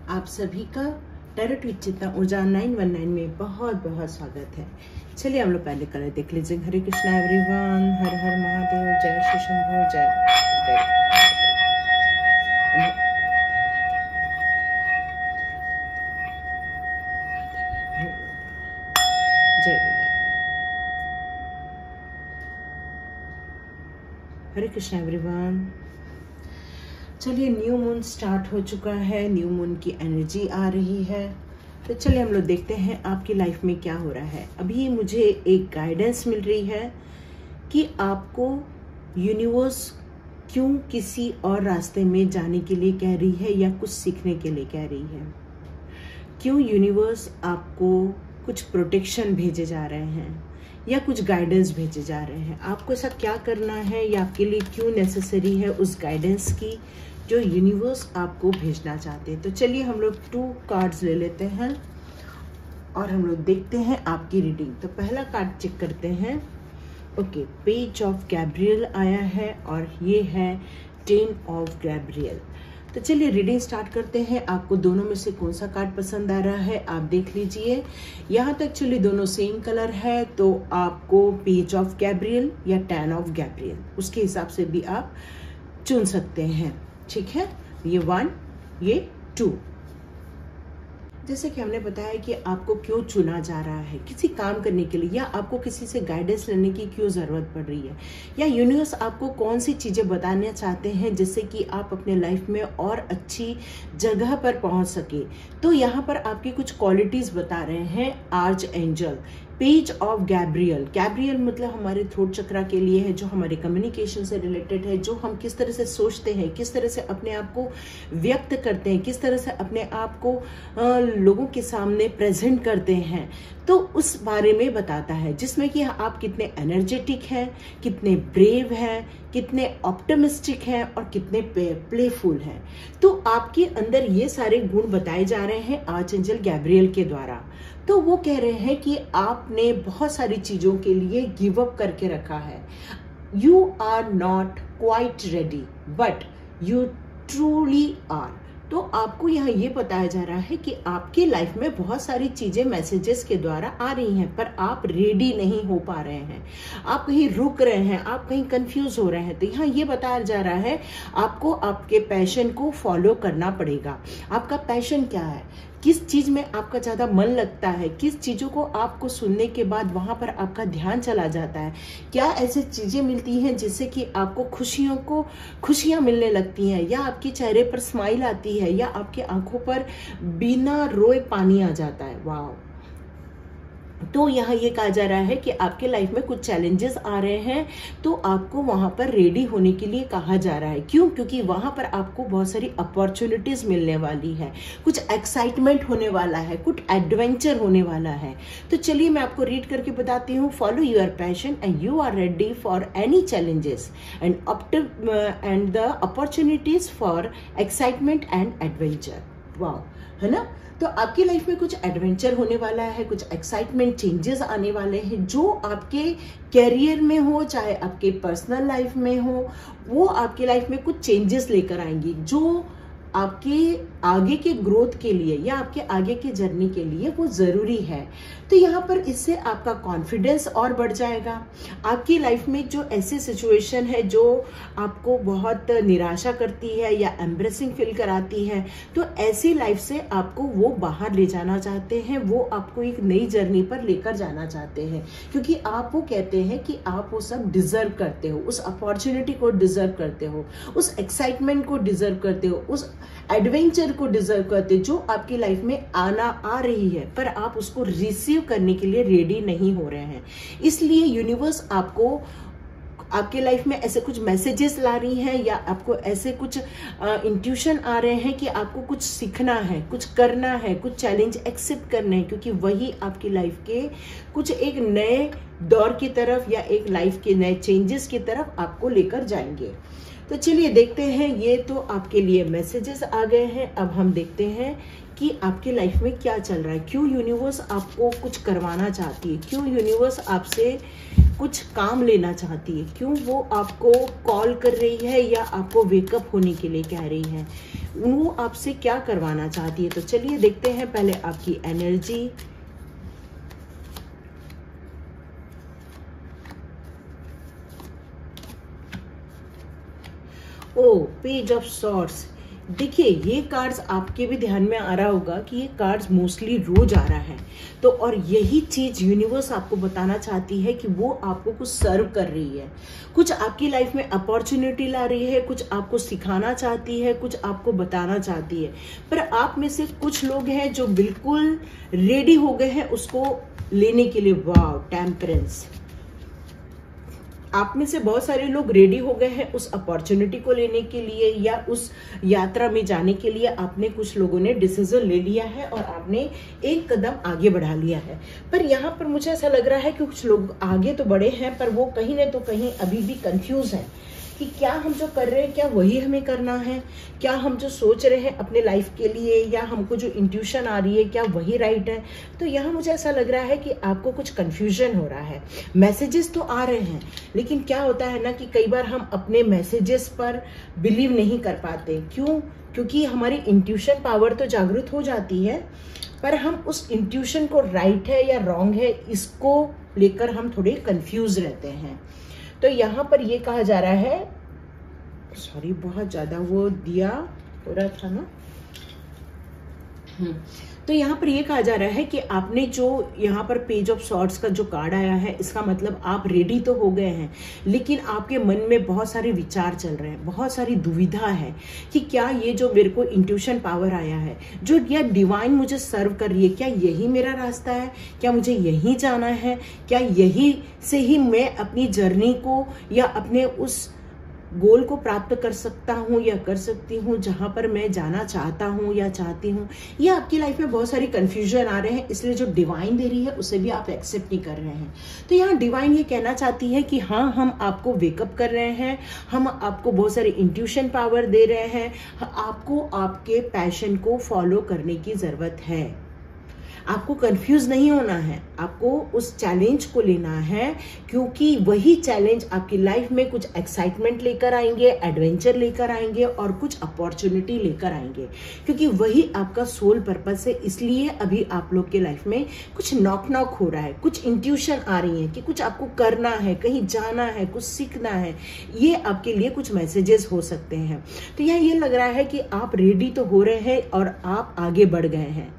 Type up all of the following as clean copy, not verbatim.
आप सभी का टैरोट विद चेतना ऊर्जा 919 में बहुत बहुत स्वागत है। चलिए हम लोग पहले कलर देख लीजिए। हरे कृष्णा एवरीवन, हर हर महादेव, जय श्री शंभू, जय जय जय गुरुदेव। हरे कृष्णा एवरीवन। चलिए न्यू मून स्टार्ट हो चुका है, न्यू मून की एनर्जी आ रही है। तो चलिए हम लोग देखते हैं आपकी लाइफ में क्या हो रहा है। अभी मुझे एक गाइडेंस मिल रही है कि आपको यूनिवर्स क्यों किसी और रास्ते में जाने के लिए कह रही है या कुछ सीखने के लिए कह रही है। क्यों यूनिवर्स आपको कुछ प्रोटेक्शन भेजे जा रहे हैं या कुछ गाइडेंस भेजे जा रहे हैं। आपको ऐसा क्या करना है या आपके लिए क्यों नेसेसरी है उस गाइडेंस की जो यूनिवर्स आपको भेजना चाहते हैं। तो चलिए हम लोग 2 कार्ड्स ले लेते हैं और हम लोग देखते हैं आपकी रीडिंग। तो पहला कार्ड चेक करते हैं। ओके, पेज ऑफ गैब्रियल आया है और ये है 10 ऑफ गैब्रियल। तो चलिए रीडिंग स्टार्ट करते हैं। आपको दोनों में से कौन सा कार्ड पसंद आ रहा है आप देख लीजिए। यहाँ तक चलिए दोनों सेम कलर है तो आपको पेज ऑफ गैब्रियल या 10 ऑफ गैब्रियल उसके हिसाब से भी आप चुन सकते हैं, ठीक है। ये 1, ये 2। जैसे कि हमने बताया कि आपको क्यों चुना जा रहा है किसी काम करने के लिए, या आपको किसी से गाइडेंस लेने की क्यों ज़रूरत पड़ रही है, या यूनिवर्स आपको कौन सी चीज़ें बताना चाहते हैं जिससे कि आप अपने लाइफ में और अच्छी जगह पर पहुंच सके। तो यहाँ पर आपकी कुछ क्वालिटीज़ बता रहे हैं arch angel. Page of Gabriel, Gabriel मतलब हमारे थ्रोट चक्रा के लिए है, जो हमारे कम्युनिकेशन से रिलेटेड है, जो हम किस तरह से सोचते हैं, किस तरह से अपने आप को व्यक्त करते हैं, किस तरह से अपने आप को लोगों के सामने प्रेजेंट करते हैं। तो उस बारे में बताता है, जिसमें कि आप कितने एनर्जेटिक हैं, कितने ब्रेव हैं, कितने ऑप्टिमिस्टिक हैं और कितने प्लेफुल हैं। तो आपके अंदर ये सारे गुण बताए जा रहे हैं आर्च एंजल गैब्रियल के द्वारा। तो वो कह रहे हैं कि आपने बहुत सारी चीजों के लिए गिव अप करके रखा है। You are not quite ready but you truly are. तो आपको यहाँ ये बताया जा रहा है कि आपकी लाइफ में बहुत सारी चीजें मैसेजेस के द्वारा आ रही हैं, पर आप रेडी नहीं हो पा रहे हैं, आप कहीं रुक रहे हैं, आप कहीं कंफ्यूज हो रहे हैं। तो यहाँ ये बताया जा रहा है आपको आपके पैशन को फॉलो करना पड़ेगा। आपका पैशन क्या है, किस चीज में आपका ज्यादा मन लगता है, किस चीजों को आपको सुनने के बाद वहां पर आपका ध्यान चला जाता है, क्या ऐसी चीजें मिलती हैं जिससे कि आपको खुशियां मिलने लगती हैं, या आपके चेहरे पर स्माइल आती है, या आपकी आंखों पर बिना रोए पानी आ जाता है। वाह। तो यहाँ ये कहा जा रहा है कि आपके लाइफ में कुछ चैलेंजेस आ रहे हैं, तो आपको वहां पर रेडी होने के लिए कहा जा रहा है। क्यों? क्योंकि वहां पर आपको बहुत सारी अपॉर्चुनिटीज मिलने वाली है, कुछ एक्साइटमेंट होने वाला है, कुछ एडवेंचर होने वाला है। तो चलिए मैं आपको रीड करके बताती हूँ। Follow your passion and you are ready for any challenges and the opportunities for excitement and adventure. वाह, है ना। तो आपकी लाइफ में कुछ एडवेंचर होने वाला है, कुछ एक्साइटमेंट चेंजेस आने वाले हैं, जो आपके कैरियर में हो चाहे आपके पर्सनल लाइफ में हो, वो आपकी लाइफ में कुछ चेंजेस लेकर आएंगी जो आपके आगे के ग्रोथ के लिए या आपके आगे के जर्नी के लिए वो जरूरी है। तो यहाँ पर इससे आपका कॉन्फिडेंस और बढ़ जाएगा। आपकी लाइफ में जो ऐसी सिचुएशन है जो आपको बहुत निराशा करती है या एम्ब्रेसिंग फील कराती है, तो ऐसी लाइफ से आपको वो बाहर ले जाना चाहते हैं, वो आपको एक नई जर्नी पर लेकर जाना चाहते हैं, क्योंकि आप वो कहते हैं कि आप वो सब डिजर्व करते हो, उस अपॉर्चुनिटी को डिजर्व करते हो, उस एक्साइटमेंट को डिजर्व करते हो, उस एडवेंचर को डिजर्व करते जो आपकी लाइफ में आ रही है, पर आप उसको रिसीव करने के लिए रेडी नहीं हो रहे हैं। इसलिए यूनिवर्स आपको आपके लाइफ में ऐसे कुछ मैसेजेस ला रही हैं, या आपको ऐसे कुछ इंट्यूशन आ रहे हैं कि आपको कुछ सीखना है, कुछ करना है, कुछ चैलेंज एक्सेप्ट करने हैं, क्योंकि वही आपकी लाइफ के कुछ एक नए दौर की तरफ या एक लाइफ के नए चेंजेस की तरफ आपको लेकर जाएंगे। तो चलिए देखते हैं। ये तो आपके लिए मैसेजेस आ गए हैं। अब हम देखते हैं कि आपके लाइफ में क्या चल रहा है, क्यों यूनिवर्स आपको कुछ करवाना चाहती है, क्यों यूनिवर्स आपसे कुछ काम लेना चाहती है, क्यों वो आपको कॉल कर रही है या आपको वेकअप होने के लिए कह रही है, वो आपसे क्या करवाना चाहती है। तो चलिए देखते हैं पहले आपकी energy. Oh page of swords. देखिए ये कार्ड्स आपके भी ध्यान में आ रहा होगा कि ये कार्ड्स मोस्टली रोज आ रहा है, तो और यही चीज यूनिवर्स आपको बताना चाहती है कि वो आपको कुछ सर्व कर रही है, कुछ आपकी लाइफ में अपॉर्चुनिटी ला रही है, कुछ आपको सिखाना चाहती है, कुछ आपको बताना चाहती है। पर आप में से कुछ लोग हैं जो बिल्कुल रेडी हो गए हैं उसको लेने के लिए। वाव, टेम्परेंस। आप में से बहुत सारे लोग रेडी हो गए हैं उस अपॉर्चुनिटी को लेने के लिए या उस यात्रा में जाने के लिए। आपने, कुछ लोगों ने डिसीजन ले लिया है और आपने एक कदम आगे बढ़ा लिया है। पर यहाँ पर मुझे ऐसा लग रहा है कि कुछ लोग आगे तो बढ़े हैं पर वो कहीं न तो कहीं अभी भी कंफ्यूज हैं कि क्या हम जो कर रहे हैं क्या वही हमें करना है, क्या हम जो सोच रहे हैं अपने लाइफ के लिए या हमको जो इंट्यूशन आ रही है क्या वही राइट है। तो यहाँ मुझे ऐसा लग रहा है कि आपको कुछ कंफ्यूजन हो रहा है। मैसेजेस तो आ रहे हैं लेकिन क्या होता है ना कि कई बार हम अपने मैसेजेस पर बिलीव नहीं कर पाते। क्यों? क्योंकि हमारी इंट्यूशन पावर तो जागृत हो जाती है पर हम उस इंट्यूशन को राइट है या रॉन्ग है इसको लेकर हम थोड़े कंफ्यूज रहते हैं। तो यहाँ पर ये कहा जा रहा है, सॉरी बहुत ज्यादा वो दिया हो रहा था ना। तो यहाँ पर ये कहा जा रहा है कि आपने जो यहाँ पर पेज ऑफ सॉर्ड्स का जो कार्ड आया है इसका मतलब आप रेडी तो हो गए हैं लेकिन आपके मन में बहुत सारे विचार चल रहे हैं, बहुत सारी दुविधा है कि क्या ये जो मेरे को इंट्यूशन पावर आया है, जो या डिवाइन मुझे सर्व कर रही है, क्या यही मेरा रास्ता है, क्या मुझे यही जाना है, क्या यही से ही मैं अपनी जर्नी को या अपने उस गोल को प्राप्त कर सकता हूँ या कर सकती हूँ जहां पर मैं जाना चाहता हूँ या चाहती हूँ। ये आपकी लाइफ में बहुत सारी कंफ्यूजन आ रहे हैं, इसलिए जो डिवाइन दे रही है उसे भी आप एक्सेप्ट नहीं कर रहे हैं। तो यहाँ डिवाइन ये कहना चाहती है कि हाँ, हम आपको वेकअप कर रहे हैं, हम आपको बहुत सारी इंट्यूशन पावर दे रहे हैं, आपको आपके पैशन को फॉलो करने की जरूरत है। आपको कंफ्यूज नहीं होना है, आपको उस चैलेंज को लेना है क्योंकि वही चैलेंज आपकी लाइफ में कुछ एक्साइटमेंट लेकर आएंगे, एडवेंचर लेकर आएंगे और कुछ अपॉर्चुनिटी लेकर आएंगे, क्योंकि वही आपका सोल पर्पस है। इसलिए अभी आप लोग के लाइफ में कुछ नॉक नॉक हो रहा है, कुछ इंट्यूशन आ रही है कि कुछ आपको करना है, कहीं जाना है, कुछ सीखना है। ये आपके लिए कुछ मैसेजेस हो सकते हैं। तो यहाँ ये लग रहा है कि आप रेडी तो हो रहे हैं और आप आगे बढ़ गए हैं।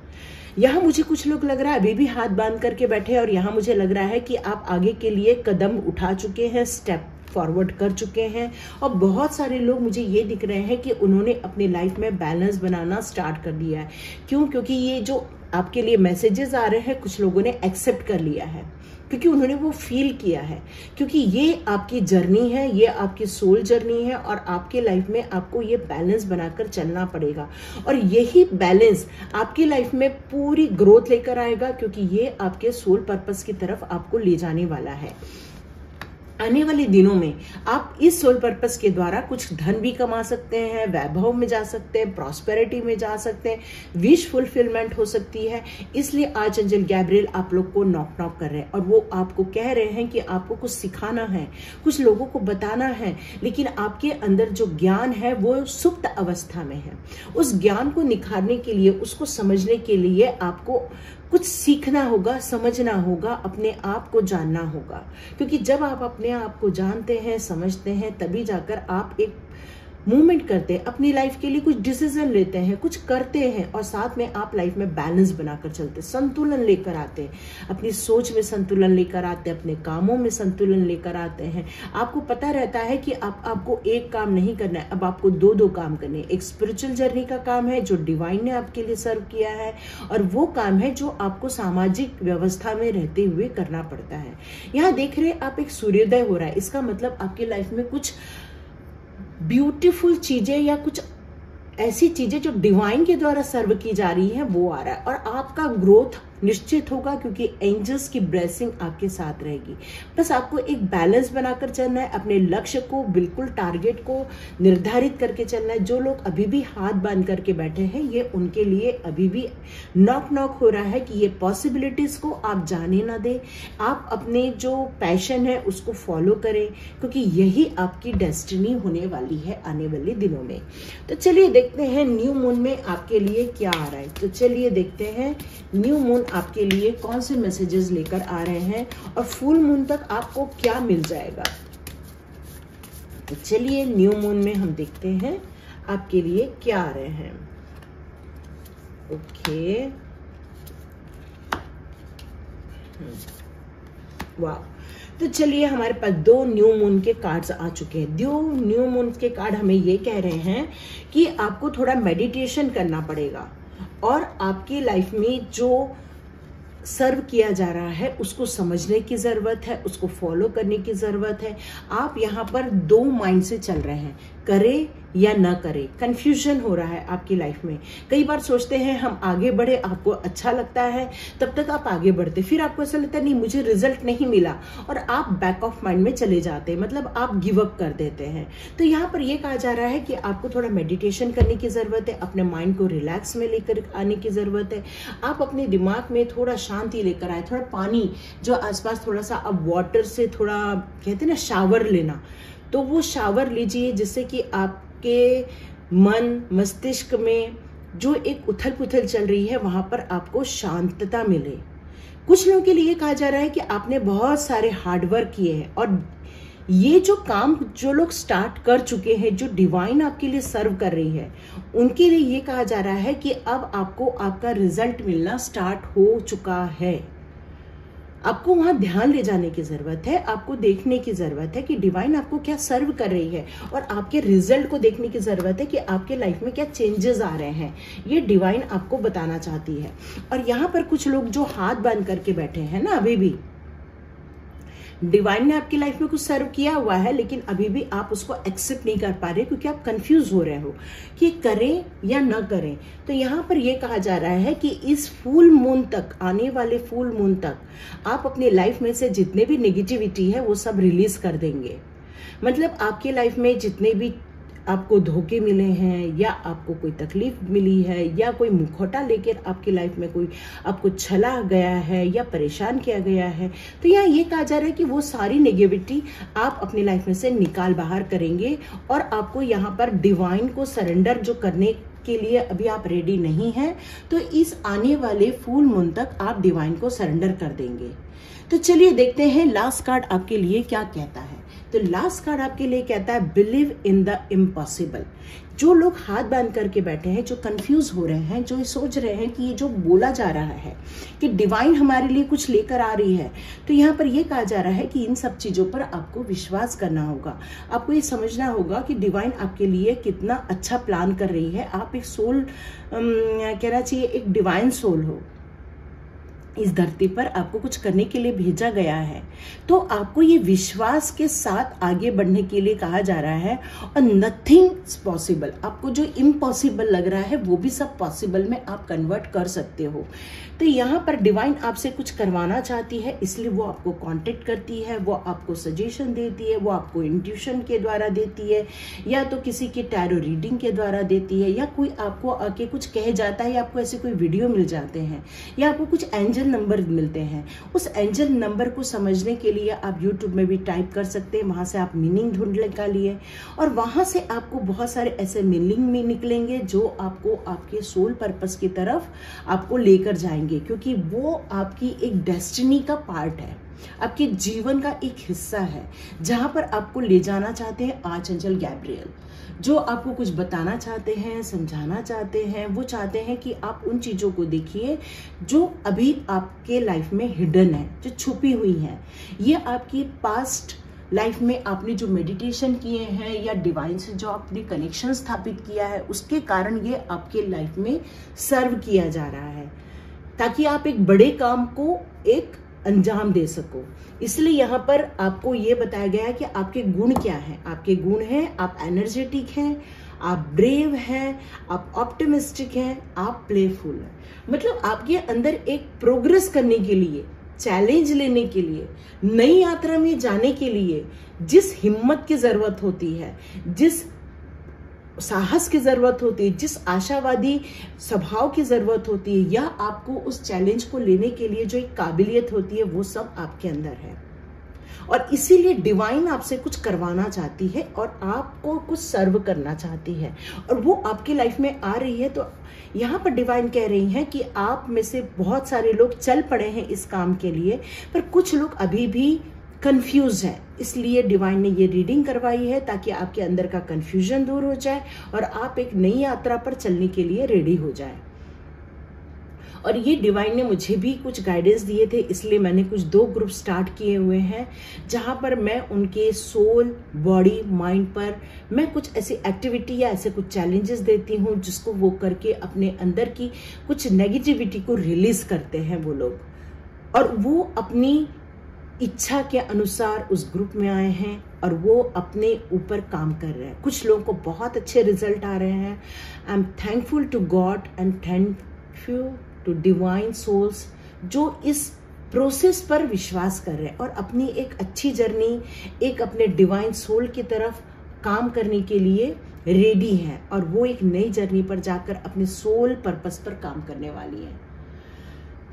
यहाँ मुझे कुछ लोग लग रहा है अभी भी हाथ बांध करके बैठे हैं और यहाँ मुझे लग रहा है कि आप आगे के लिए कदम उठा चुके हैं, स्टेप फॉरवर्ड कर चुके हैं। और बहुत सारे लोग मुझे ये दिख रहे हैं कि उन्होंने अपनी लाइफ में बैलेंस बनाना स्टार्ट कर दिया है। क्यों? क्योंकि ये जो आपके लिए मैसेजेस आ रहे हैं कुछ लोगों ने एक्सेप्ट कर लिया है, क्योंकि उन्होंने वो फील किया है, क्योंकि ये आपकी जर्नी है, ये आपकी सोल जर्नी है और आपके लाइफ में आपको ये बैलेंस बनाकर चलना पड़ेगा। और यही बैलेंस आपकी लाइफ में पूरी ग्रोथ लेकर आएगा, क्योंकि ये आपके सोल पर्पस की तरफ आपको ले जाने वाला है। आने वाले दिनों में आप इस सोल पर्पस के द्वारा कुछ धन भी कमा सकते हैं, वैभव में जा सकते हैं, प्रॉस्पेरिटी में जा सकते हैं, विश फुलफिलमेंट हो सकती है। इसलिए आर्चएंजल गैब्रियल आप लोग को नॉक नॉक कर रहे हैं और वो आपको कह रहे हैं कि आपको कुछ सिखाना है, कुछ लोगों को बताना है, लेकिन आपके अंदर जो ज्ञान है वो सुप्त अवस्था में है। उस ज्ञान को निखारने के लिए, उसको समझने के लिए आपको कुछ सीखना होगा, समझना होगा, अपने आप को जानना होगा। क्योंकि जब आप अपने आप को जानते हैं, समझते हैं, तभी जाकर आप एक मूवमेंट करते हैं, अपनी लाइफ के लिए कुछ डिसीजन लेते हैं, कुछ करते हैं और साथ में आप लाइफ में बैलेंस बनाकर चलते, संतुलन लेकर आते हैं, अपनी सोच में संतुलन लेकर आते हैं, अपने कामों में संतुलन लेकर आते हैं। आपको पता रहता है कि आपको एक काम नहीं करना है, अब आपको दो काम करने हैं। एक स्पिरिचुअल जर्नी का काम है जो डिवाइन ने आपके लिए सर्व किया है और वो काम है जो आपको सामाजिक व्यवस्था में रहते हुए करना पड़ता है। यहाँ देख रहे आप एक सूर्योदय हो रहा है, इसका मतलब आपकी लाइफ में कुछ ब्यूटीफुल चीजें या कुछ ऐसी चीजें जो डिवाइन के द्वारा सर्व की जा रही है वो आ रहा है और आपका ग्रोथ निश्चित होगा, क्योंकि एंजल्स की ब्लेसिंग आपके साथ रहेगी। बस आपको एक बैलेंस बनाकर चलना है, अपने लक्ष्य को बिल्कुल टारगेट को निर्धारित करके चलना है। जो लोग अभी भी हाथ बांध करके बैठे हैं, ये उनके लिए अभी भी नॉक नॉक हो रहा है कि ये पॉसिबिलिटीज को आप जाने ना दें। आप अपने जो पैशन है उसको फॉलो करें, क्योंकि यही आपकी डेस्टिनी होने वाली है आने वाले दिनों में। तो चलिए देखते हैं न्यू मून में आपके लिए क्या आ रहा है। तो चलिए देखते हैं न्यू मून आपके लिए कौन से मैसेजेस लेकर आ रहे हैं और फुल मून तक आपको क्या मिल जाएगा। तो चलिए न्यू मून में हम देखते हैं आपके लिए क्या आ रहे हैं। ओके, वाह। तो चलिए हमारे पास 2 न्यू मून के कार्ड्स आ चुके हैं। 2 न्यू मून के कार्ड हमें ये कह रहे हैं कि आपको थोड़ा मेडिटेशन करना पड़ेगा और आपकी लाइफ में जो सर्व किया जा रहा है उसको समझने की जरूरत है, उसको फॉलो करने की जरूरत है। आप यहाँ पर 2 माइंड से चल रहे हैं, करे या ना करे, कंफ्यूजन हो रहा है आपकी लाइफ में। कई बार सोचते हैं हम आगे बढ़े, आपको अच्छा लगता है, तब तक आप आगे बढ़ते, फिर आपको ऐसा लगता है नहीं मुझे रिजल्ट नहीं मिला और आप बैक ऑफ माइंड में चले जाते हैं, मतलब आप गिव अप कर देते हैं। तो यहाँ पर यह कहा जा रहा है कि आपको थोड़ा मेडिटेशन करने की जरूरत है, अपने माइंड को रिलैक्स में लेकर आने की जरूरत है। आप अपने दिमाग में थोड़ा शांति लेकर आए, थोड़ा पानी जो आसपास, थोड़ा सा अब वाटर से थोड़ा कहते हैं ना शावर लेना, तो वो शावर लीजिए, जिससे कि आपके मन मस्तिष्क में जो एक उथल पुथल चल रही है वहां पर आपको शांतता मिले। कुछ लोगों के लिए कहा जा रहा है कि आपने बहुत सारे हार्डवर्क किए हैं और ये जो काम जो लोग स्टार्ट कर चुके हैं, जो डिवाइन आपके लिए सर्व कर रही है, उनके लिए ये कहा जा रहा है कि अब आपको आपका रिजल्ट मिलना स्टार्ट हो चुका है। आपको वहां ध्यान ले जाने की जरूरत है, आपको देखने की जरूरत है कि डिवाइन आपको क्या सर्व कर रही है और आपके रिजल्ट को देखने की जरूरत है कि आपके लाइफ में क्या चेंजेस आ रहे हैं, ये डिवाइन आपको बताना चाहती है। और यहाँ पर कुछ लोग जो हाथ बांध करके बैठे हैं ना, अभी भी डिवाइन ने आपकी लाइफ में कुछ सर्व किया हुआ है, लेकिन अभी भी आप उसको एक्सेप्ट नहीं कर पा रहे क्योंकि आप कंफ्यूज हो रहे हो कि करें या ना करें। तो यहाँ पर यह कहा जा रहा है कि इस फुल मून तक, आने वाले फुल मून तक आप अपनी लाइफ में से जितने भी नेगेटिविटी है वो सब रिलीज कर देंगे। मतलब आपकी लाइफ में जितने भी आपको धोखे मिले हैं या आपको कोई तकलीफ मिली है या कोई मुखौटा लेकर आपकी लाइफ में कोई आपको छला गया है या परेशान किया गया है, तो यहाँ ये कहा जा रहा है कि वो सारी नेगेटिविटी आप अपनी लाइफ में से निकाल बाहर करेंगे और आपको यहाँ पर डिवाइन को सरेंडर जो करने के लिए अभी आप रेडी नहीं हैं, तो इस आने वाले फुल मून तक आप डिवाइन को सरेंडर कर देंगे। तो चलिए देखते हैं लास्ट कार्ड आपके लिए क्या कहता है। तो लास्ट कार्ड आपके लिए कहता है बिलीव इन द इम्पॉसिबल। जो लोग हाथ बांध करके बैठे हैं, जो कंफ्यूज हो रहे हैं, जो सोच रहे हैं कि ये जो बोला जा रहा है कि डिवाइन हमारे लिए कुछ लेकर आ रही है, तो यहाँ पर ये कहा जा रहा है कि इन सब चीजों पर आपको विश्वास करना होगा। आपको ये समझना होगा कि डिवाइन आपके लिए कितना अच्छा प्लान कर रही है। आप एक सोल कहना चाहिए, एक डिवाइन सोल हो, इस धरती पर आपको कुछ करने के लिए भेजा गया है, तो आपको ये विश्वास के साथ आगे बढ़ने के लिए कहा जा रहा है। और नथिंग इज पॉसिबल, आपको जो इम्पॉसिबल लग रहा है वो भी सब पॉसिबल में आप कन्वर्ट कर सकते हो। तो यहाँ पर डिवाइन आपसे कुछ करवाना चाहती है, इसलिए वो आपको कांटेक्ट करती है, वो आपको सजेशन देती है, वो आपको इंट्यूशन के द्वारा देती है, या तो किसी की टैरो रीडिंग के द्वारा देती है, या कोई आपको आके कुछ कह जाता है, या आपको ऐसे कोई वीडियो मिल जाते हैं, या आपको कुछ एंजल नंबर मिलते हैं। उस एंजल नंबर को समझने के लिए आप यूट्यूब में भी टाइप कर सकते हैं, वहां से आप मीनिंग ढूंढ निकालिए और वहां से आपको बहुत सारे ऐसे मीनिंग में निकलेंगे जो आपको आपके सोल पर्पस की तरफ आपको लेकर जाएंगे, क्योंकि वो आपकी एक डेस्टिनी का पार्ट है, आपके जीवन का एक हिस्सा है, जहां पर आपको ले जाना चाहते हैं आर्चएंजल गैब्रियल, जो आपको कुछ बताना चाहते हैं, समझाना चाहते हैं। वो चाहते हैं कि आप उन चीज़ों को देखिए जो अभी आपके लाइफ में हिडन है, जो छुपी हुई हैं। ये आपकी पास्ट लाइफ में आपने जो मेडिटेशन किए हैं या डिवाइन से जो आपने कनेक्शन स्थापित किया है, उसके कारण ये आपके लाइफ में सर्व किया जा रहा है, ताकि आप एक बड़े काम को एक अंजाम दे सको। इसलिए यहाँ पर आपको ये बताया गया है कि आपके गुण क्या हैं। आपके गुण हैं, आप एनर्जेटिक हैं, आप ब्रेव हैं, आप ऑप्टिमिस्टिक हैं, आप प्लेफुल हैं। मतलब आपके अंदर एक प्रोग्रेस करने के लिए, चैलेंज लेने के लिए, नई यात्रा में जाने के लिए जिस हिम्मत की जरूरत होती है, जिस साहस की जरूरत होती है, जिस आशावादी स्वभाव की जरूरत होती है, या आपको उस चैलेंज को लेने के लिए जो एक काबिलियत होती है, वो सब आपके अंदर है। और इसीलिए डिवाइन आपसे कुछ करवाना चाहती है और आपको कुछ सर्व करना चाहती है, और वो आपकी लाइफ में आ रही है। तो यहाँ पर डिवाइन कह रही हैं कि आप में से बहुत सारे लोग चल पड़े हैं इस काम के लिए, पर कुछ लोग अभी भी कंफ्यूज है। इसलिए डिवाइन ने ये रीडिंग करवाई है ताकि आपके अंदर का कंफ्यूजन दूर हो जाए और आप एक नई यात्रा पर चलने के लिए रेडी हो जाए। और ये डिवाइन ने मुझे भी कुछ गाइडेंस दिए थे, इसलिए मैंने कुछ 2 ग्रुप स्टार्ट किए हुए हैं जहां पर मैं उनके सोल, बॉडी, माइंड पर मैं कुछ ऐसी एक्टिविटी या ऐसे कुछ चैलेंजेस देती हूँ जिसको वो करके अपने अंदर की कुछ नेगेटिविटी को रिलीज करते हैं वो लोग, और वो अपनी इच्छा के अनुसार उस ग्रुप में आए हैं और वो अपने ऊपर काम कर रहे हैं। कुछ लोगों को बहुत अच्छे रिजल्ट आ रहे हैं। I am thankful to God and thank you to divine souls जो इस प्रोसेस पर विश्वास कर रहे हैं और अपनी एक अच्छी जर्नी, एक अपने डिवाइन सोल की तरफ काम करने के लिए रेडी हैं, और वो एक नई जर्नी पर जाकर अपने सोल पर्पस पर काम करने वाली है।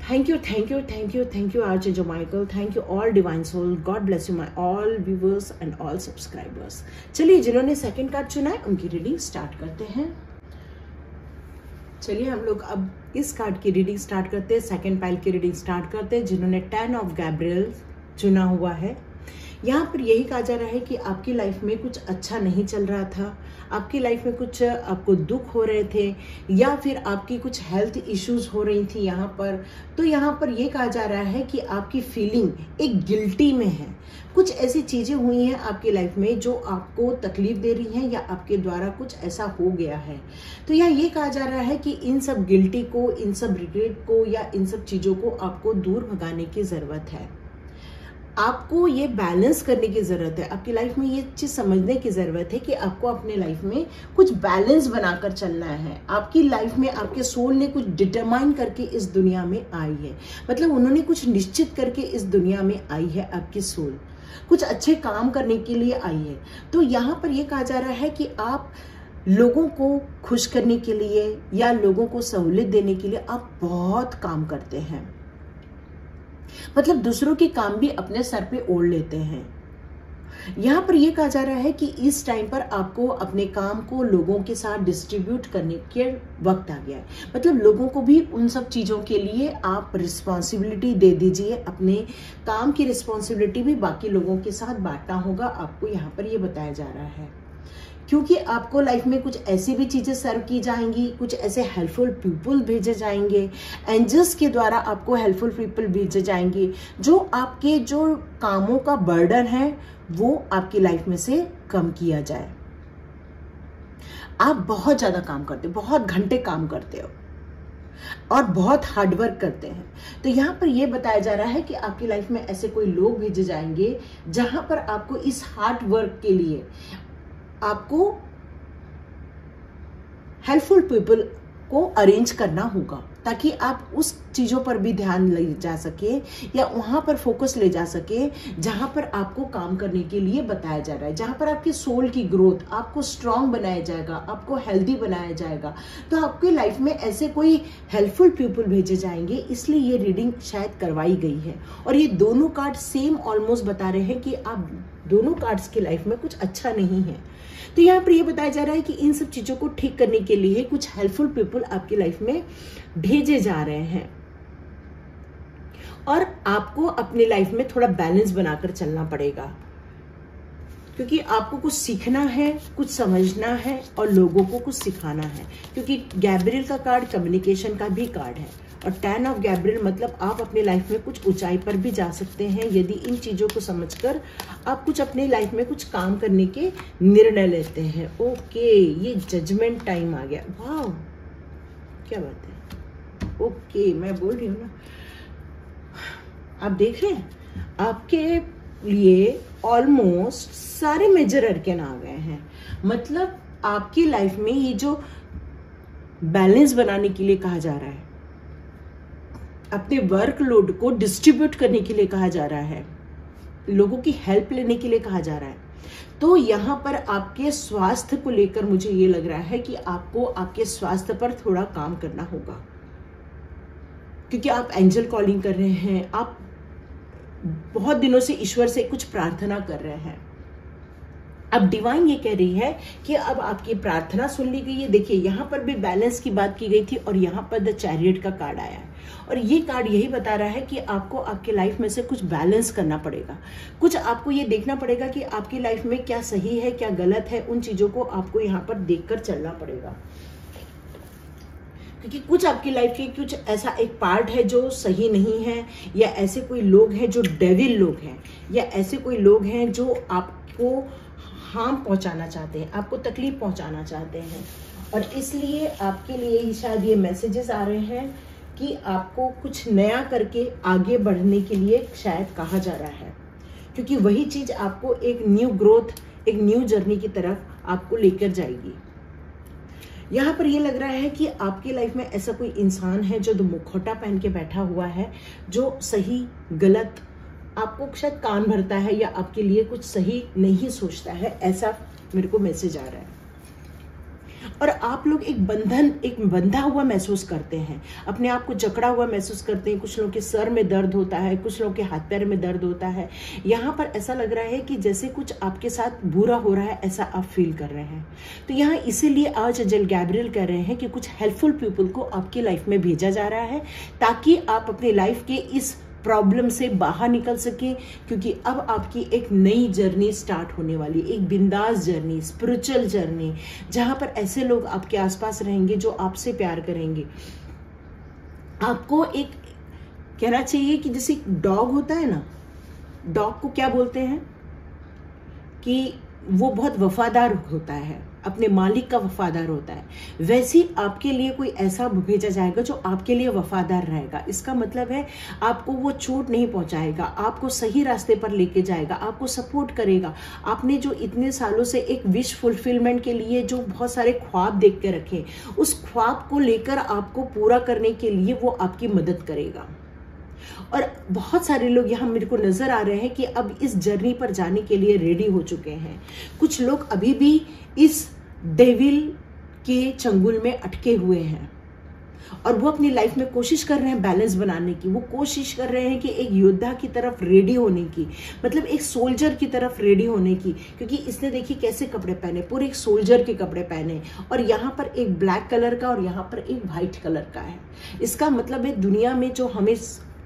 Thank you, thank you, thank you, thank you, Archangel Michael. Thank you, all divine soul. God bless you, my all viewers and all subscribers. चलिए, जिन्होंने सेकंड कार्ड चुना है उनकी रीडिंग स्टार्ट करते हैं। चलिए हम लोग अब इस कार्ड की रीडिंग स्टार्ट करते हैं, सेकंड पाइल की रीडिंग स्टार्ट करते हैं जिन्होंने 10 ऑफ गैब्रियल चुना हुआ है। यहाँ पर यही कहा जा रहा है कि आपकी लाइफ में कुछ अच्छा नहीं चल रहा था, आपकी लाइफ में कुछ आपको दुख हो रहे थे, या फिर आपकी कुछ हेल्थ इश्यूज हो रही थी यहाँ पर। तो यहाँ पर ये कहा जा रहा है कि आपकी फीलिंग एक गिल्टी में है। कुछ ऐसी चीजें हुई हैं आपकी लाइफ में जो आपको तकलीफ दे रही हैं, या आपके द्वारा कुछ ऐसा हो गया है। तो यहाँ ये कहा जा रहा है कि इन सब गिल्टी को, इन सब रिग्रेट को, या इन सब चीजों को आपको दूर भगाने की जरूरत है। आपको ये बैलेंस करने की जरूरत है। आपकी लाइफ में ये चीज समझने की जरूरत है कि आपको अपने लाइफ में कुछ बैलेंस बनाकर चलना है। आपकी लाइफ में आपके सोल ने कुछ डिटरमाइन करके इस दुनिया में आई है, मतलब उन्होंने कुछ निश्चित करके इस दुनिया में आई है। आपकी सोल कुछ अच्छे काम करने के लिए आई है। तो यहाँ पर यह कहा जा रहा है कि आप लोगों को खुश करने के लिए या लोगों को सहूलियत देने के लिए आप बहुत काम करते हैं, मतलब दूसरों के काम भी अपने सर पे ओढ़ लेते हैं। यहाँ पर यह कहा जा रहा है कि इस टाइम पर आपको अपने काम को लोगों के साथ डिस्ट्रीब्यूट करने के वक्त आ गया है, मतलब लोगों को भी उन सब चीजों के लिए आप रिस्पॉन्सिबिलिटी दे दीजिए। अपने काम की रिस्पॉन्सिबिलिटी भी बाकी लोगों के साथ बांटना होगा, आपको यहाँ पर यह बताया जा रहा है। क्योंकि आपको लाइफ में कुछ ऐसी भी चीजें सर्व की जाएंगी, कुछ ऐसे हेल्पफुल पीपल भेजे जाएंगे, एंजल्स के द्वारा आपको हेल्पफुल पीपल भेजे जाएंगे जो आपके जो कामों का बर्डन है वो आपकी लाइफ में से कम किया जाए। आप बहुत ज्यादा काम करते हो, बहुत घंटे काम करते हो और बहुत हार्डवर्क करते हैं। तो यहाँ पर यह बताया जा रहा है कि आपकी लाइफ में ऐसे कोई लोग भेजे जाएंगे जहां पर आपको इस हार्ड वर्क के लिए आपको हेल्पफुल पीपल को अरेंज करना होगा, ताकि आप उस चीजों पर भी ध्यान ले जा सके या वहां पर फोकस ले जा सके जहां पर आपको काम करने के लिए बताया जा रहा है, जहां पर आपके सोल की ग्रोथ, आपको स्ट्रांग बनाया जाएगा, आपको हेल्दी बनाया जाएगा। तो आपकी लाइफ में ऐसे कोई हेल्पफुल पीपल भेजे जाएंगे, इसलिए ये रीडिंग शायद करवाई गई है। और ये दोनों कार्ड सेम ऑलमोस्ट बता रहे हैं कि आप दोनों कार्ड्स की लाइफ में कुछ अच्छा नहीं है। तो यहाँ पर यह बताया जा रहा है कि इन सब चीजों को ठीक करने के लिए कुछ हेल्पफुल पीपल आपकी लाइफ में भेजे जा रहे हैं, और आपको अपनी लाइफ में थोड़ा बैलेंस बनाकर चलना पड़ेगा, क्योंकि आपको कुछ सीखना है, कुछ समझना है और लोगों को कुछ सिखाना है। क्योंकि गैब्रियल का कार्ड कम्युनिकेशन का भी कार्ड है, और 10 ऑफ गैब्रियल मतलब आप अपनी लाइफ में कुछ ऊंचाई पर भी जा सकते हैं यदि इन चीजों को समझकर आप कुछ अपनी लाइफ में कुछ काम करने के निर्णय लेते हैं। ओके, ये जजमेंट टाइम आ गया। वाह, क्या बात है। ओके, मैं बोल रही हूँ ना, आप देख रहे हैं आपके लिए ऑलमोस्ट सारे मेजर अर्कन आ गए हैं। मतलब आपकी लाइफ में ये जो बैलेंस बनाने के लिए कहा जा रहा है, अपने वर्कलोड को डिस्ट्रीब्यूट करने के लिए कहा जा रहा है, लोगों की हेल्प लेने के लिए कहा जा रहा है। तो यहाँ पर आपके स्वास्थ्य को लेकर मुझे ये लग रहा है कि आपको आपके स्वास्थ्य पर थोड़ा काम करना होगा, क्योंकि आप एंजल कॉलिंग कर रहे हैं, आप बहुत दिनों से ईश्वर से कुछ प्रार्थना कर रहे हैं। अब डिवाइन ये कह रही है कि अब आपकी प्रार्थना सुन ली गई है। देखिए यहाँ पर भी बैलेंस की बात की गई थी और यहाँ पर द चैरियट का कार्ड आया है, और ये कार्ड यही बता रहा है कि आपको आपके लाइफ में से कुछ बैलेंस करना पड़ेगा, कुछ आपको ये देखना पड़ेगा कि आपकी लाइफ में क्या सही है क्या गलत है। उन चीजों को आपको यहाँ पर देखकर चलना पड़ेगा, क्योंकि कुछ आपकी लाइफ के कुछ ऐसा एक पार्ट है जो सही नहीं है, या ऐसे कोई लोग हैं जो डेविल लोग हैं, या ऐसे कोई लोग हैं जो आपको हार्म पहुंचाना चाहते हैं, आपको तकलीफ पहुंचाना चाहते हैं। और इसलिए आपके लिए ही शायद ये मैसेजेस आ रहे हैं कि आपको कुछ नया करके आगे बढ़ने के लिए शायद कहा जा रहा है, क्योंकि वही चीज आपको एक न्यू ग्रोथ, एक न्यू जर्नी की तरफ आपको लेकर जाएगी। यहाँ पर ये लग रहा है कि आपकी लाइफ में ऐसा कोई इंसान है जो मुखौटा पहन के बैठा हुआ है, जो सही गलत आपको शायद कान भरता है या आपके लिए कुछ सही नहीं सोचता है, ऐसा मेरे को मैसेज आ रहा है। और आप लोग एक बंधा हुआ महसूस करते हैं, अपने आप को जकड़ा हुआ महसूस करते हैं। कुछ लोगों के सर में दर्द होता है, कुछ लोगों के हाथ पैर में दर्द होता है। यहाँ पर ऐसा लग रहा है कि जैसे कुछ आपके साथ बुरा हो रहा है, ऐसा आप फील कर रहे हैं। तो यहाँ इसीलिए आज एंजल गैब्रियल कह रहे हैं कि कुछ हेल्पफुल पीपल को आपकी लाइफ में भेजा जा रहा है, ताकि आप अपनी लाइफ के इस प्रॉब्लम से बाहर निकल सके, क्योंकि अब आपकी एक नई जर्नी स्टार्ट होने वाली, एक बिंदास जर्नी, स्पिरिचुअल जर्नी, जहां पर ऐसे लोग आपके आसपास रहेंगे जो आपसे प्यार करेंगे। आपको एक कहना चाहिए कि जैसे डॉग होता है ना, डॉग को क्या बोलते हैं कि वो बहुत वफादार होता है, अपने मालिक का वफादार होता है, वैसे ही आपके लिए कोई ऐसा भेजा जाएगा जो आपके लिए वफादार रहेगा। इसका मतलब है आपको वो चोट नहीं पहुंचाएगा, आपको सही रास्ते पर लेके जाएगा, आपको सपोर्ट करेगा। आपने जो इतने सालों से एक विश फुलफिलमेंट के लिए जो बहुत सारे ख्वाब देख के रखे, उस ख्वाब को लेकर आपको पूरा करने के लिए वो आपकी मदद करेगा। और बहुत सारे लोग यहाँ मेरे को नजर आ रहे हैं कि अब इस जर्नी पर जाने के लिए रेडी हो चुके हैं। कुछ लोग अभी भी इस डेविल के चंगुल में अटके हुए हैं और वो अपनी लाइफ में कोशिश कर रहे हैं बैलेंस बनाने की। वो कोशिश कर रहे हैं कि एक योद्धा की तरफ रेडी होने की, मतलब एक सोल्जर की तरफ रेडी होने की, क्योंकि इसने देखिए कैसे कपड़े पहने, पूरे एक सोल्जर के कपड़े पहने, और यहाँ पर एक ब्लैक कलर का और यहाँ पर एक व्हाइट कलर का है। इसका मतलब है दुनिया में जो हमें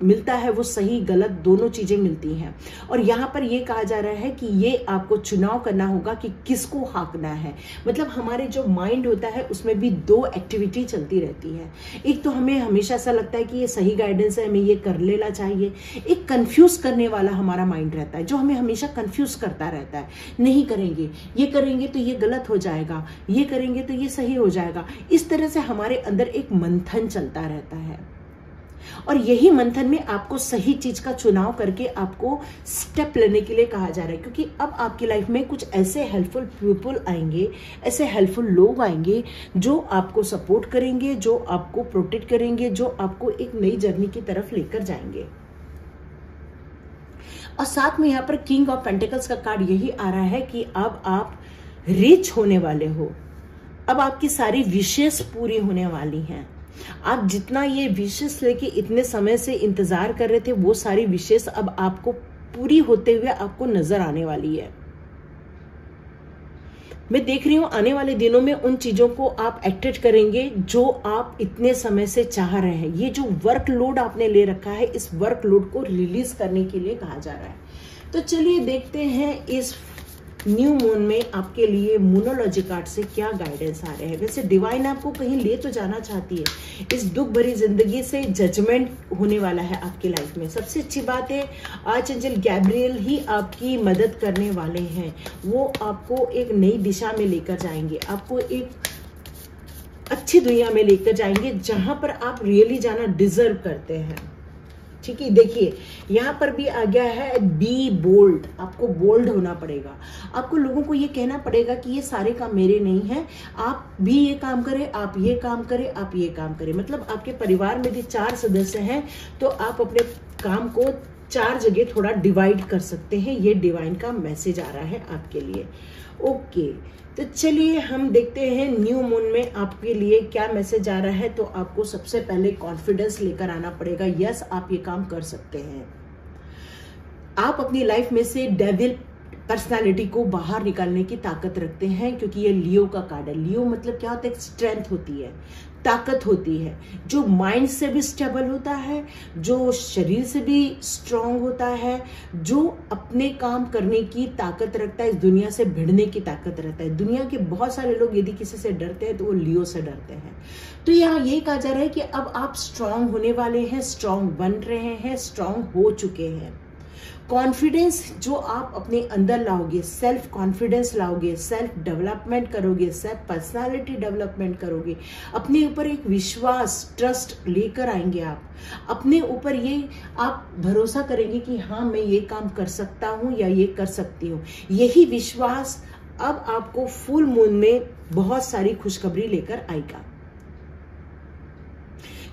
मिलता है वो सही गलत दोनों चीजें मिलती हैं। और यहाँ पर ये कहा जा रहा है कि ये आपको चुनाव करना होगा कि किसको हाँकना है। मतलब हमारे जो माइंड होता है उसमें भी दो एक्टिविटी चलती रहती है। एक तो हमें हमेशा ऐसा लगता है कि ये सही गाइडेंस है, हमें ये कर लेना चाहिए। एक कंफ्यूज करने वाला हमारा माइंड रहता है जो हमें हमेशा कंफ्यूज करता रहता है, नहीं करेंगे, ये करेंगे तो ये गलत हो जाएगा, ये करेंगे तो ये सही हो जाएगा। इस तरह से हमारे अंदर एक मंथन चलता रहता है, और यही मंथन में आपको सही चीज का चुनाव करके आपको स्टेप लेने के लिए कहा जा रहा है। क्योंकि अब आपकी लाइफ में कुछ ऐसे हेल्पफुल पीपल आएंगे, ऐसे हेल्पफुल लोग आएंगे जो आपको सपोर्ट करेंगे, जो आपको प्रोटेक्ट करेंगे, जो आपको एक नई जर्नी की तरफ लेकर जाएंगे। और साथ में यहाँ पर किंग ऑफ पेंटिकल्स का कार्ड यही आ रहा है कि अब आप रिच होने वाले हो, अब आपकी सारी विशेष पूरी होने वाली हैं। आप जितना ये विशेष लेके इतने समय से इंतजार कर रहे थे, वो सारी विशेष अब आपको पूरी होते हुए आपको नजर आने वाली है। मैं देख रही हूं आने वाले दिनों में उन चीजों को आप एक्टेट करेंगे जो आप इतने समय से चाह रहे हैं। ये जो वर्कलोड आपने ले रखा है, इस वर्कलोड को रिलीज करने के लिए कहा जा रहा है। तो चलिए देखते हैं इस न्यू मून में आपके लिए मूनोलॉजी कार्ड से क्या गाइडेंस आ रहे हैं। वैसे डिवाइन आपको कहीं ले तो जाना चाहती है, इस दुख भरी जिंदगी से जजमेंट होने वाला है आपकी लाइफ में। सबसे अच्छी बात है आर्चएंजल गैब्रियल ही आपकी मदद करने वाले हैं। वो आपको एक नई दिशा में लेकर जाएंगे, आपको एक अच्छी दुनिया में लेकर जाएंगे जहां पर आप रियली जाना डिजर्व करते हैं। ठीक है, देखिए यहाँ पर भी आ गया है बी बोल्ड। आपको बोल्ड होना पड़ेगा, आपको लोगों को ये कहना पड़ेगा कि ये सारे काम मेरे नहीं हैं, आप भी ये काम करें, आप ये काम करें, आप ये काम करें। मतलब आपके परिवार में यदि 4 सदस्य हैं तो आप अपने काम को 4 जगह थोड़ा डिवाइड कर सकते हैं। ये डिवाइन का मैसेज आ रहा है आपके लिए। ओके, तो चलिए हम देखते हैं न्यू मून में आपके लिए क्या मैसेज आ रहा है। तो आपको सबसे पहले कॉन्फिडेंस लेकर आना पड़ेगा। यस, आप ये काम कर सकते हैं। आप अपनी लाइफ में से डेविल पर्सनालिटी को बाहर निकालने की ताकत रखते हैं, क्योंकि ये लियो का कार्ड है। लियो मतलब क्या होता है? स्ट्रेंथ होती है, ताकत होती है, जो माइंड से भी स्टेबल होता है, जो शरीर से भी स्ट्रांग होता है, जो अपने काम करने की ताकत रखता है, इस दुनिया से भिड़ने की ताकत रखता है। दुनिया के बहुत सारे लोग यदि किसी से डरते हैं तो वो लियो से डरते हैं। तो यहाँ यही कहा जा रहा है कि अब आप स्ट्रांग होने वाले हैं, स्ट्रांग बन रहे हैं, स्ट्रांग हो चुके हैं। कॉन्फिडेंस जो आप अपने अंदर लाओगे, सेल्फ कॉन्फिडेंस लाओगे, सेल्फ डेवलपमेंट करोगे, सेल्फ पर्सनालिटी डेवलपमेंट करोगे, अपने ऊपर एक विश्वास, ट्रस्ट लेकर आएंगे। आप अपने ऊपर ये आप भरोसा करेंगे कि हाँ मैं ये काम कर सकता हूँ या ये कर सकती हूँ। यही विश्वास अब आपको फुल मून में बहुत सारी खुशखबरी लेकर आएगा,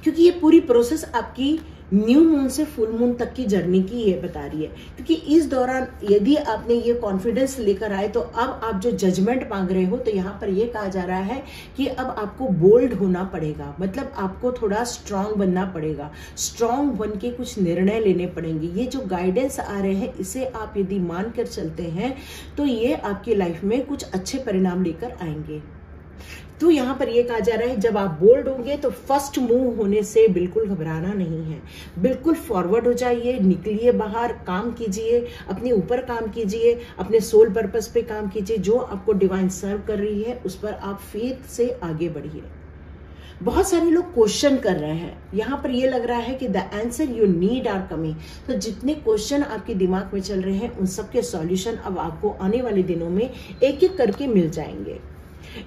क्योंकि ये पूरी प्रोसेस आपकी न्यू मून से फुल मून तक की जर्नी की ये बता रही है। क्योंकि इस दौरान यदि आपने ये कॉन्फिडेंस लेकर आए तो अब आप जो जजमेंट मांग रहे हो, तो यहाँ पर ये कहा जा रहा है कि अब आपको बोल्ड होना पड़ेगा। मतलब आपको थोड़ा स्ट्रांग बनना पड़ेगा, स्ट्रांग बन के कुछ निर्णय लेने पड़ेंगे। ये जो गाइडेंस आ रहे हैं इसे आप यदि मान कर चलते हैं तो ये आपकी लाइफ में कुछ अच्छे परिणाम लेकर आएंगे। तो यहाँ पर ये कहा जा रहा है जब आप बोल्ड होंगे तो फर्स्ट मूव होने से बिल्कुल घबराना नहीं है, बिल्कुल फॉरवर्ड हो जाइए, निकलिए बाहर, काम कीजिए, अपने ऊपर काम कीजिए, अपने सोल पर्पस पे काम कीजिए। जो आपको डिवाइन सर्व कर रही है उस पर आप फेथ से आगे बढ़िए। बहुत सारे लोग क्वेश्चन कर रहे हैं, यहाँ पर ये लग रहा है कि the answer you need are coming. तो जितने क्वेश्चन आपके दिमाग में चल रहे हैं उन सबके सॉल्यूशन अब आपको आने वाले दिनों में एक एक करके मिल जाएंगे।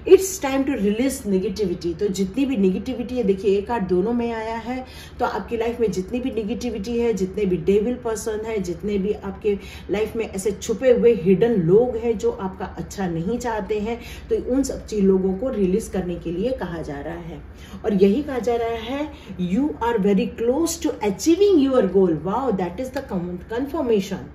It's time to release negativity. तो जितनी भी नेगेटिविटी है, देखिए एक कार्ड दोनों में आया है, तो आपकी लाइफ में जितनी भी नेगेटिविटी है, जितने भी डेविल पर्सन है, जितने भी आपके लाइफ में ऐसे छुपे हुए हिडन लोग हैं जो आपका अच्छा नहीं चाहते हैं, तो उन सब चीज लोगों को रिलीज करने के लिए कहा जा रहा है। और यही कहा जा रहा है you are very close to achieving your goal. Wow, that is the confirmation.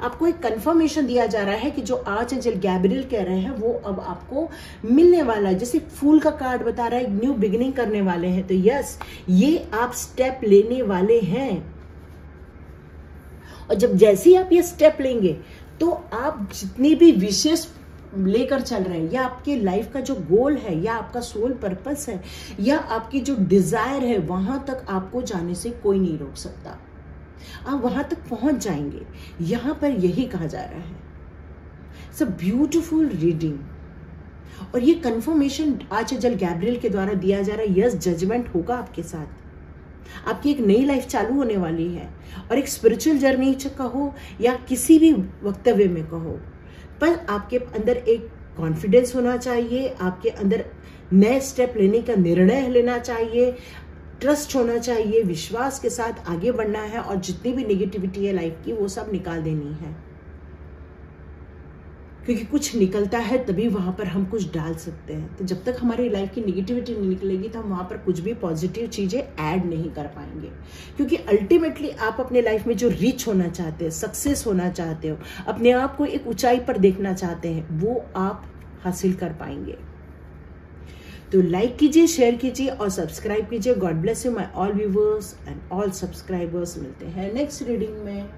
आपको एक कंफर्मेशन दिया जा रहा है कि जो आर्चएंजल गैब्रियल कह रहे हैं वो अब आपको मिलने वाला है। जैसे फूल का कार्ड बता रहा है न्यू बिगिनिंग करने वाले हैं, तो यस ये आप स्टेप लेने वाले हैं। और जब जैसे ही आप ये स्टेप लेंगे तो आप जितनी भी विशेष लेकर चल रहे हैं, या आपके लाइफ का जो गोल है, या आपका सोल पर्पस है, या आपकी जो डिजायर है, वहां तक आपको जाने से कोई नहीं रोक सकता। आप वहां तक पहुंच जाएंगे। यहां पर यही कहा जा रहा है। It's a beautiful reading. और ये कंफर्मेशन आर्चएंजल गैब्रियल के द्वारा दिया जा रहा है। यस, जजमेंट होगा आपके साथ, आपकी एक नई लाइफ चालू होने वाली है। और एक स्पिरिचुअल जर्नी कहो या किसी भी वक्तव्य में कहो, पर आपके अंदर एक कॉन्फिडेंस होना चाहिए, आपके अंदर नए स्टेप लेने का निर्णय लेना चाहिए, ट्रस्ट होना चाहिए, विश्वास के साथ आगे बढ़ना है। और जितनी भी नेगेटिविटी है लाइफ की वो सब निकाल देनी है, क्योंकि कुछ निकलता है तभी वहां पर हम कुछ डाल सकते हैं। तो जब तक हमारी लाइफ की नेगेटिविटी नहीं निकलेगी तो हम वहां पर कुछ भी पॉजिटिव चीजें ऐड नहीं कर पाएंगे। क्योंकि अल्टीमेटली आप अपने लाइफ में जो रिच होना चाहते हो, सक्सेस होना चाहते हो, अपने आप को एक ऊंचाई पर देखना चाहते हैं, वो आप हासिल कर पाएंगे। तो लाइक कीजिए, शेयर कीजिए और सब्सक्राइब कीजिए। God bless you my all viewers and all subscribers. मिलते हैं नेक्स्ट रीडिंग में।